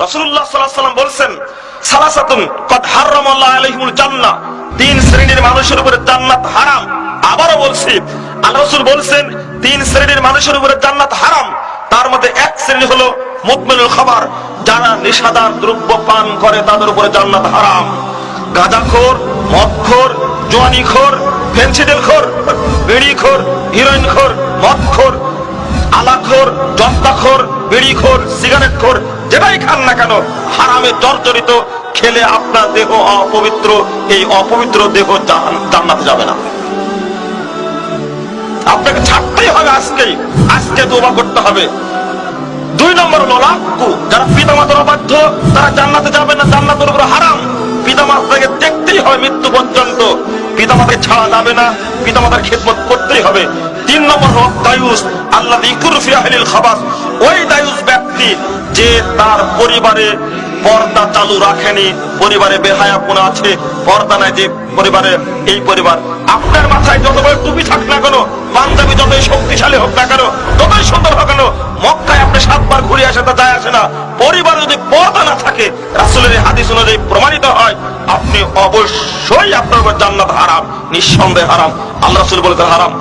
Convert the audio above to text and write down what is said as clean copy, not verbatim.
রাসূলুল্লাহ সাল্লাল্লাহু আলাইহি ওয়াসাল্লাম বলেছেন, সালাসাতুন কদ হারামাল্লাহু আলাইহিমুল জান্নাহ, তিন শ্রেণীর মানুষের উপরে জান্নাত হারাম। আবারও বলছি, আল্লাহ রাসূল বলেছেন তিন শ্রেণীর মানুষের উপরে জান্নাত হারাম। তার মধ্যে এক শ্রেণী হলো মুদমিনুল খাবার, যারা নেশাদার দ্রব্য পান করে তাদের উপরে জান্নাত হারাম। গাঁজাখোর, মদখোর, জোয়ানিখোর, ফেন্সিডিলখোর, বিড়িখোর, হিরোইনখোর, মদখোর, আলাখোর, জর্দাখোর, বিড়িখোর, সিগারেটখোর, যেটাই খান না কেন হারামে জর্জরিত, খেলে আপনার দেহ অপবিত্র, এই অপবিত্র দেহ জান্নাতে যাবে না। আপনাকে ছাড়তেই হবে, আজকে তওবা করতে হবে। 2 নম্বর হলো লাক্কু, যারা পিতামাতার অবাধ্য তারা জান্নাতে যাবে না, জান্নাতের উপর হারাম। পিতামাতাকে দেখতেই হবে মৃত্যু পর্যন্ত, পিতামাতাকে ছাড়া যাবে না, পিতামাতার খেদমত করতেই হবে। 3 নম্বর হলো দায়ুস, আল্লাযী ইয়াকুরু ফি আহলিল খাবাস, ওই দায়ুস ব্যক্তি যে তার পরিবারে পর্দা চালু রাখেনি, পরিবারে বেহায়াপনা আছে, পর্দা নাই যে পরিবারে, এই পরিবার আপনার মাথায় যত বড় টুপি থাক না কেন, পাঞ্জাবি যতই শক্তিশালী হোক না কেন, যতই সুন্দর হোক কেন, মক্কায় আপনি 7 বার ঘুরে আসে তা যায় আসে না। পরিবার যদি পর্দা না থাকে, রাসূলের হাদিস অনুযায়ী প্রমাণিত হয়, আপনি অবশ্যই আপনার উপর জান্নাত হারাম, নিঃসন্দেহে হারাম। আল্লাহ রাসূল বলেছেন হারাম।